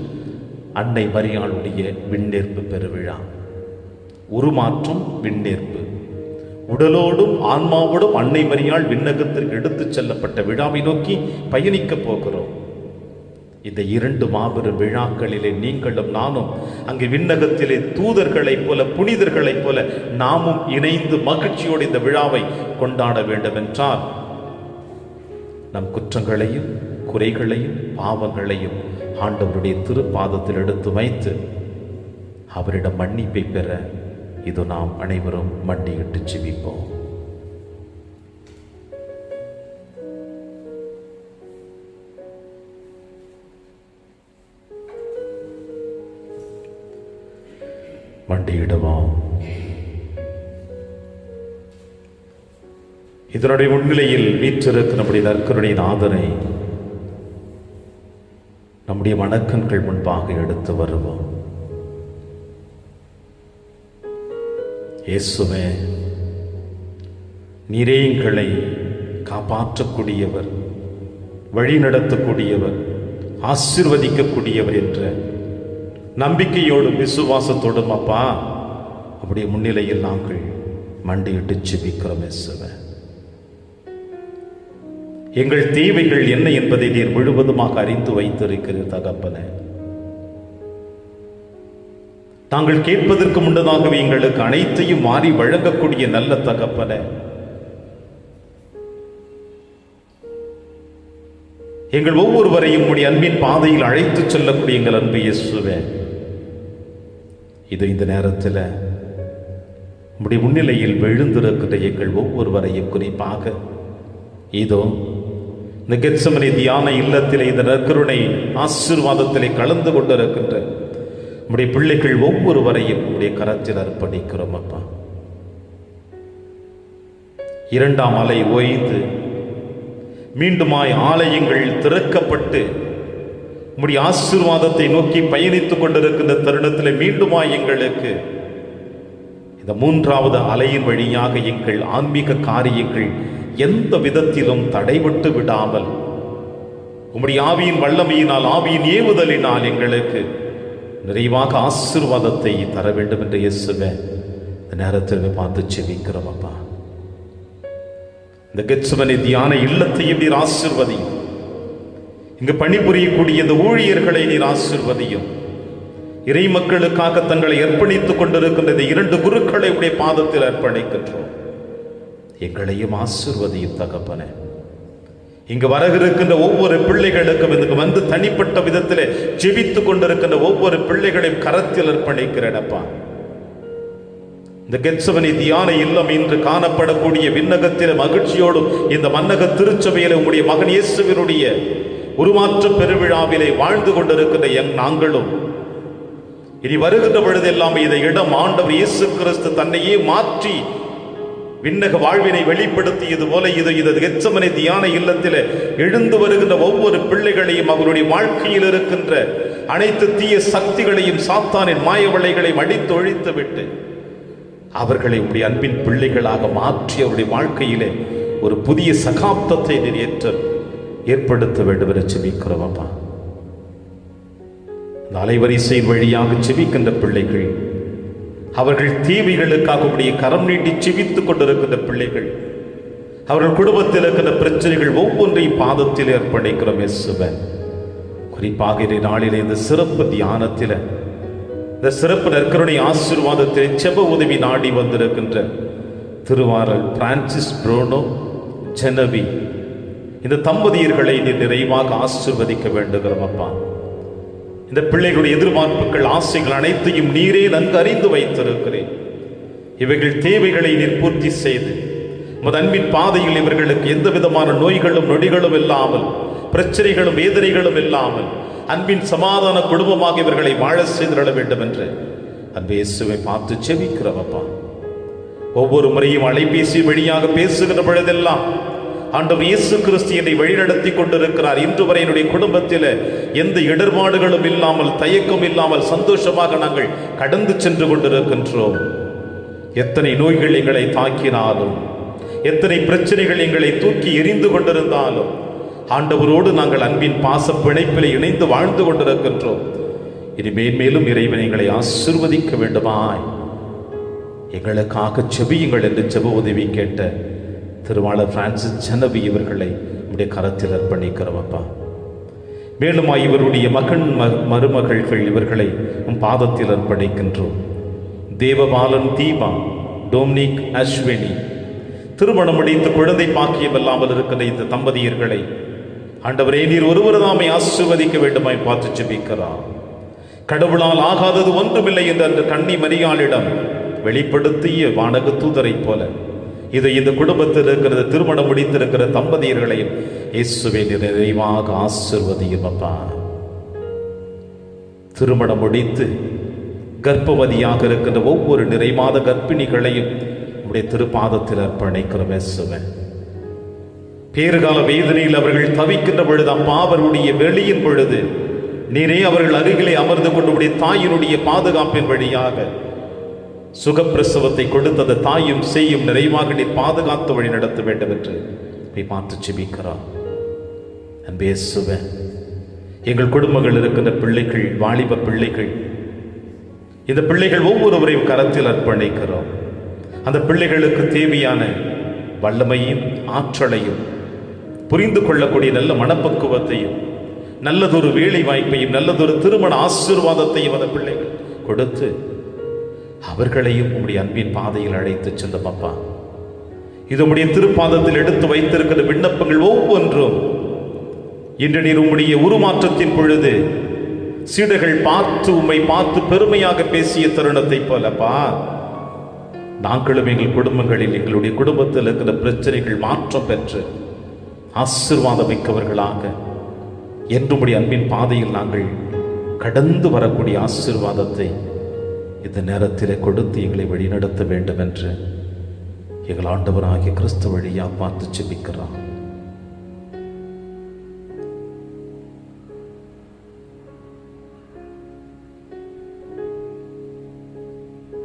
அன்னை மரியாளுடைய விண்ணேற்பு பெருவிழா. உருமாற்றம், விண்ணேற்பு, உடலோடும் ஆன்மாவோடும் அன்னை மரியாள் விண்ணகத்திற்கு எடுத்துச் செல்லப்பட்ட விழாவை நோக்கி பயணிக்கப் போகிறோம். இந்த 2 மாபெரும் விழாக்களிலே நீங்களும் நானும் அங்கே விண்ணகத்திலே தூதர்களைப் போல, புனிதர்களைப் போல நாமும் இணைந்து மகிழ்ச்சியோடு இந்த விழாவை கொண்டாட வேண்டும் என்றால், நம் குற்றங்களையும் குறைகளையும் பாவங்களையும் ஆண்டவருடைய திருப்பாதத்தில் எடுத்து வைத்து அவரிடம் மன்னிப்பை பெற இது நாம் அனைவரும் மண்டியிட்டு ஜெபிப்போம். மண்டியிடுவோம். இதனுடைய முன்னிலையில் வீற்றிருக்கிற நம்முடைய நற்கருணை நாதனை நம்முடைய மனக்கண்கள் முன்பாக எடுத்து வருவோம். இயேசுவே, நீரே எங்களை காப்பாற்றக்கூடியவர், வழி நடத்தக்கூடியவர், ஆசீர்வதிக்கக்கூடியவர் என்ற நம்பிக்கையோடும் விசுவாசத்தோடும் அப்பா அப்படியே முன்னிலையில் நாங்கள் மண்டியிட்டு ஜெபிக்கிறோம். இயேசுவே, எங்கள் தேவைகள் என்ன என்பதை நீர் முழுவதுமாக அறிந்து வைத்திருக்கிறீர் தகப்பனே. நாங்கள் கேட்பதற்கு முன்னதாகவே எங்களுக்கு அனைத்தையும் மாறி வழங்கக்கூடிய நல்ல தகப்பனே, எங்கள் ஒவ்வொருவரையும் உம்முடைய அன்பின் பாதையில் அழைத்துச் செல்லக்கூடிய எங்கள் அன்பு இயேசுவே, இது இந்த நேரத்தில் உம்முடைய முன்னிலையில் விழுந்திருக்கிற எங்கள் ஒவ்வொருவரையும் குறிப்பாக இதோ இந்த கெத்சமனே தியான இல்லத்திலே இந்த நற்கருணை ஆசீர்வாதத்திலே கலந்து கொண்டிருக்கின்ற உம்முடைய பிள்ளைகள் ஒவ்வொருவரையும் உம்முடைய கரத்தில் அர்ப்பணிக்கிறோம் அப்பா. இரண்டாம் அலை ஓய்ந்து மீண்டுமாய் ஆலயங்கள் திறக்கப்பட்டு உம்முடைய ஆசீர்வாதத்தை நோக்கி பயணித்துக் கொண்டிருக்கின்ற தருணத்தில் மீண்டுமாய் எங்களுக்கு இந்த மூன்றாவது அலையின் வழியாக எங்கள் ஆன்மீக காரியங்கள் எந்த விதத்திலும் தடைபட்டு விடாமல் உம்முடைய ஆவியின் வல்லமையினால், ஆவியின் ஏவுதலினால் எங்களுக்கு நிறைவாக ஆசீர்வாதத்தை தர வேண்டும் என்று இயேசுவே இந்த நேரத்தில் பார்த்து செபிக்கிறோம் அப்பா. இந்த கெத்சமனே தியான இல்லத்தையும் நீர் ஆசீர்வதியும். இங்கு பணிபுரியக்கூடிய இந்த ஊழியர்களை நீர் ஆசீர்வதியும். இறை மக்களுக்காக தங்களை அர்ப்பணித்துக் கொண்டிருக்கின்ற இந்த 2 குருக்களை உடைய பாதத்தில் அர்ப்பணிக்கின்றோம். எங்களையும் ஆசீர்வதியும் தகப்பனே. இங்கு வரவிருக்கின்ற ஒவ்வொரு பிள்ளைகளுக்கும் இதுக்கு வந்து தனிப்பட்ட விதத்தில் ஜெபித்துக் கொண்டிருக்கின்ற ஒவ்வொரு பிள்ளைகளையும் கரத்தில் அர்ப்பணிக்கிறேனப்பா. இந்த கெத்சமனே தியான இல்லம் இன்று காணப்படக்கூடிய விண்ணகத்தில மகிழ்ச்சியோடும் இந்த மன்னக திருச்சபையில உம்முடைய மகன் இயேசுவினுடைய உருமாற்ற பெருவிழாவிலே வாழ்ந்து கொண்டிருக்கின்ற நாங்களும் இனி வருகின்ற பொழுதெல்லாம் இதை இடம் ஆண்டவர் இயேசு கிறிஸ்து தன்னையே மாற்றி விண்ணக வாழ்வினை வெளிப்படுத்தியது போல இது கெத்சமனே தியான இல்லத்தில் எழுந்து வருகின்ற ஒவ்வொரு பிள்ளைகளையும் அவருடைய வாழ்க்கையில் இருக்கின்ற அனைத்து தீய சக்திகளையும் சாத்தானின் மாயவளைகளையும் அடித்து ஒழித்து விட்டு அவர்களை உடைய அன்பின் பிள்ளைகளாக மாற்றி அவருடைய வாழ்க்கையிலே ஒரு புதிய சகாப்தத்தை ஏற்படுத்த வேண்டும் என்று செபிக்கிறோம் அப்பா. இந்த அலைவரிசையின் வழியாக செபிக்கின்ற பிள்ளைகள், அவர்கள் தீமைகளுக்காக உடைய கரம் நீட்டி செபித்துக் கொண்டிருக்கின்ற பிள்ளைகள், அவர்கள் குடும்பத்தில் இருக்கின்ற பிரச்சனைகள் ஒவ்வொன்றையும் பாதத்தில் அர்ப்பணிக்கிறோம் இயேசுவே. குறிப்பாக இந்த நாளிலே இந்த சிறப்பு தியானத்தில் இந்த சிறப்பு நற்கருணை ஆசீர்வாதத்தில் செப உதவி நாடி வந்திருக்கின்ற திருவாரல் பிரான்சிஸ் புரோனோ ஜெனவி இந்த தம்பதியர்களை நிறைவாக ஆசீர்வதிக்க வேண்டுகிறோம் அப்பா. இந்த பிள்ளைகளுடைய எதிர்பார்ப்புகள், ஆசைகள் அனைத்தையும் நீரே நன்கு அறிந்து வைத்திருக்கிறேன். இவைகள் தேவைகளை நீர் பூர்த்தி செய்து உமது அன்பின் பாதையில் இவர்களுக்கு எந்த விதமான நோய்களும் நொடிகளும் இல்லாமல், பிரச்சனைகளும் வேதனைகளும் இல்லாமல் அன்பின் சமாதான குடும்பமாக இவர்களை வாழ செய்திட வேண்டும் என்று அன்பு இயேசுவை பார்த்து செபிக்கிறோம் அப்பா. ஒவ்வொரு முறையும் அலைபேசி வழியாக பேசுகிற பொழுதெல்லாம் ஆண்டவர் இயேசு கிறிஸ்து என்னை வழிநடத்தி கொண்டிருக்கிறார். இன்று வரை என்னுடைய குடும்பத்தில் எந்த இடர்பாடுகளும் இல்லாமல், தயக்கம் இல்லாமல் சந்தோஷமாக நாங்கள் கடந்து சென்று கொண்டிருக்கின்றோம். எத்தனை நோய்கள் எங்களை தாக்கினாலும், எத்தனை பிரச்சனைகள் எங்களை தூக்கி எரிந்து கொண்டிருந்தாலும் ஆண்டவரோடு நாங்கள் அன்பின் பாச பிணைப்பில் இணைந்து வாழ்ந்து கொண்டிருக்கின்றோம். இனி மேன்மேலும் இறைவன் எங்களை ஆசீர்வதிக்க வேண்டுமாய் எங்களுக்காக செபியுங்கள் என்று செப உதவி கேட்ட திருவாளர் பிரான்சிஸ் ஜெனவி இவர்களை உடைய கரத்தில் அர்ப்பணிக்கிறோம் அப்பா. மேலும் இவருடைய மகன் மருமகள்கள் இவர்களை உம் பாதத்தில் அர்ப்பணிக்கின்றோம். தேவபாலன் தீபா, டொமினிக், அஸ்வினி திருமணம் முடித்து குழந்தை பாக்கியம் இல்லாமல் இருக்கிற இந்த தம்பதியர்களை ஆண்டவரே நீர் ஒருவர் தாமை ஆசீர்வதிக்க வேண்டுமாய் பார்த்து ஜெபிக்கிறார். கடவுளால் ஆகாதது ஒன்றுமில்லை என்று அந்த கன்னி மரியாளிடம் வெளிப்படுத்திய வானக தூதரை போல இதை இந்த குடும்பத்தில் இருக்கிற திருமணம் முடித்திருக்கிற தம்பதியர்களையும் இயேசுவே நிறைவாக ஆசீர்வதியும் அப்பா. திருமணம் முடித்து கர்ப்பவதியாக இருக்கின்ற ஒவ்வொரு நிறைமாத கர்ப்பிணிகளையும் உடைய திருப்பாதத்தில் அர்ப்பணிக்கிறோம் இயேசுவே. பேறுகால வேதனையில் அவர்கள் தவிக்கின்ற பொழுது அப்பா, அவருடைய வெளியின் பொழுது நீரே அவர்கள் அருகிலே அமர்ந்து கொண்டு உடைய தாயினுடைய பாதுகாப்பின் வழியாக சுகப்பிரசவத்தை கொடுத்தது தாயும் செய்யும் நிறைவாக நீர் பாதுகாத்து வழி நடத்த வேண்டும் என்று பார்த்து செபிக்கிறார். அன்பே இயேசுவே, எங்கள் குடும்பங்கள் இருக்கின்ற பிள்ளைகள், வாலிப பிள்ளைகள், இந்த பிள்ளைகள் ஒவ்வொருவரையும் கரத்தில் அர்ப்பணிக்கிறோம். அந்த பிள்ளைகளுக்கு தேவையான வல்லமையும் ஆற்றலையும், புரிந்து கொள்ளக்கூடிய நல்ல மனப்பக்குவத்தையும், நல்லதொரு வேலை வாய்ப்பையும், நல்லதொரு திருமண ஆசீர்வாதத்தையும் அந்த பிள்ளைகள் கொடுத்து அவர்களையும் உம்முடைய அன்பின் பாதையில் அழைத்து செல்லும் அப்பா. இது உம்முடைய திருப்பாதத்தில் எடுத்து வைத்திருக்கிற விண்ணப்பங்கள் ஒவ்வொன்றும் இன்று நீர் உம்முடைய உருமாற்றத்தின் பொழுது சீடர்கள் பார்த்து உம்மை பார்த்து பெருமையாக பேசிய தருணத்தை போலப்பா, நாங்களும் எங்கள் குடும்பங்களில், எங்களுடைய குடும்பத்தில் இருக்கிற பிரச்சனைகள் மாற்றம் பெற்று ஆசீர்வாதமிக்கவர்களாக என்றும்படி அன்பின் பாதையில் நாங்கள் கடந்து வரக்கூடிய ஆசீர்வாதத்தை இந்த நேரத்தில் கொடுத்து எங்களை வழிநடத்த வேண்டும் என்று எங்கள் ஆண்டவராகிய கிறிஸ்து வழியா பார்த்து ஜெபிக்கிறோம்.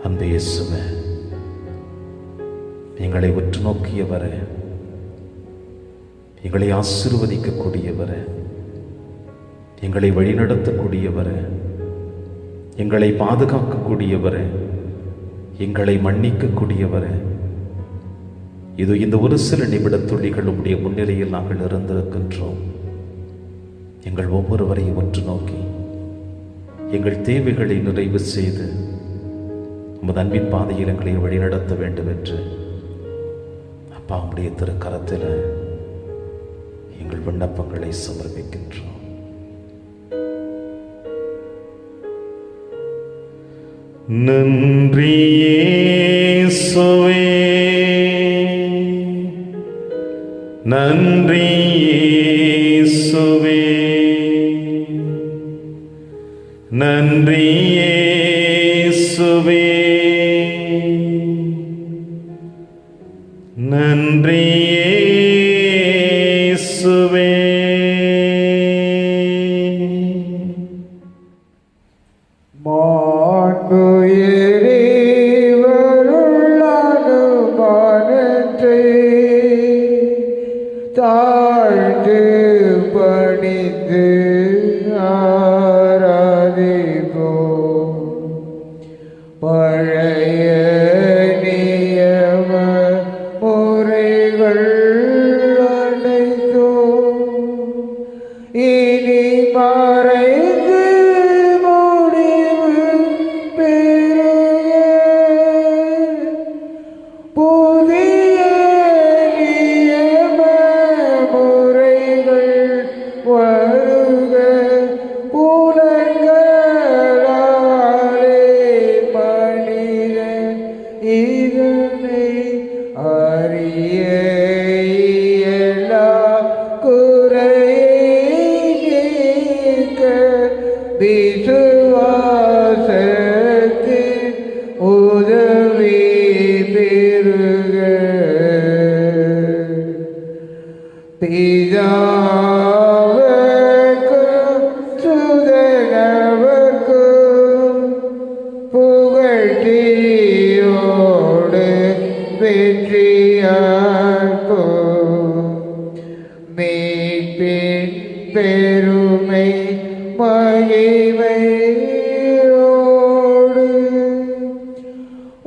அன்பே இயேசுவே, எங்களை உற்று நோக்கியவரே, எங்களை ஆசீர்வதிக்கக்கூடியவரே, எங்களை வழிநடத்தக்கூடியவரே, எங்களை பாதுகாக்கக்கூடியவரே, எங்களை மன்னிக்கக்கூடியவரே, இது இந்த ஒரு சில நிமிட துளிகள் உடைய முன்னிலையில் நாங்கள் இருந்திருக்கின்றோம். எங்கள் ஒவ்வொருவரையும் உற்று நோக்கி எங்கள் தேவைகளை நிறைவு செய்து உமது அன்பின் பாதையில் எங்களை வழிநடத்த வேண்டும் என்று அப்பா உடைய திருக்கரத்தில் எங்கள் விண்ணப்பங்களை சமர்ப்பிக்கின்றோம். நன்றி இயேசுவே, நன்றி இயேசுவே, நன்றி இயேசுவே, நன்றி இயேசுவே. மாண்பு எறிவருள் அனுமானத்தை தாழ்ந்து பணிந்து ஆராதிப்போம். பழைய நியம முறைகள் அனைத்தும் இனி மறைந்து முடிவு பெறுக. புதிய நியம முறைகள் வருக. புலன்களாலே மனிதன் இதனை அறிய இயலா. குறையை நீக்க விசுவாசத்தின் உதவி பெறுக. பிதாவுக்கும் சுதனவுக்கும் புகழ்ச்சியோடு வெற்றியார்க்கும் மீட்பின் பெருமை மகிமையோடு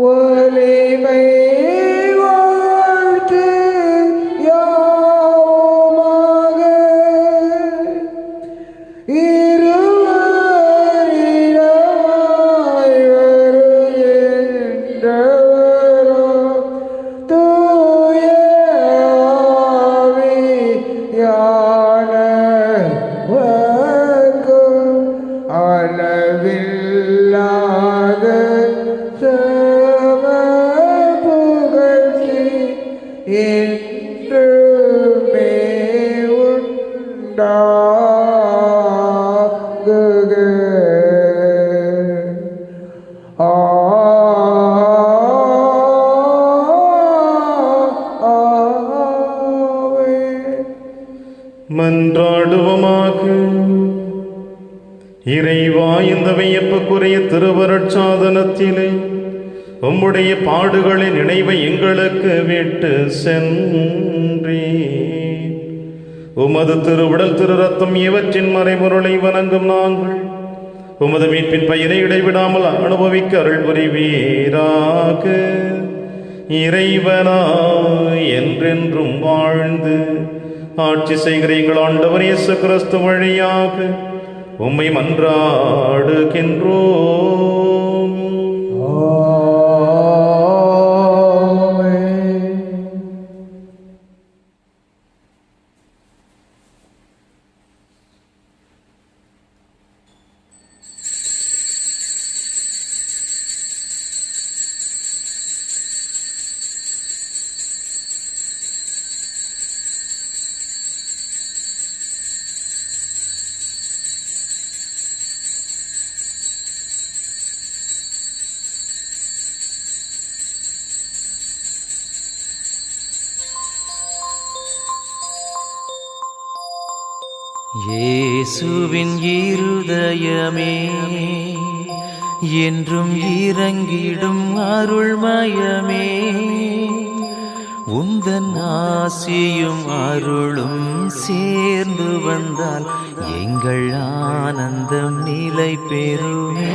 வலிமை வாழ்த்து யாவுமாக இருவரிடமாய் வருகின்றவரோ தூய ஆவியானவர்க்கும் அளவில்லாத சம புகழ்ச்சி என்றுமே உண்டாகுக. மன்றாடுவோமாக. இறைவா, இந்த வியப்புக்குரிய திருவருட்சாதனத்திலே உம்முடைய பாடுகளின் நினைவை எங்களுக்கு விட்டு சென்றே. உமது திருவுடல் திரு ரத்தம் இவற்றின் மறைபொருளை வணங்கும் நாங்கள் உமது மீட்பின் பயனை இடைவிடாமல் அனுபவிக்க அருள் புரிவீராக. இறைவனாய் என்றென்றும் வாழ்ந்து ஆட்சி செய்கிற எங்கள் ஆண்டவர் இயேசு கிறிஸ்து வழியாக உம்மை மன்றாடுகின்றோம். இயேசுவின் இருதயமே என்றும் இறங்கிடும் அருள்மயமே, உந்தன் ஆசியும் அருளும் சேர்ந்து வந்தால் எங்கள் ஆனந்தம் நிலை பெறுமே.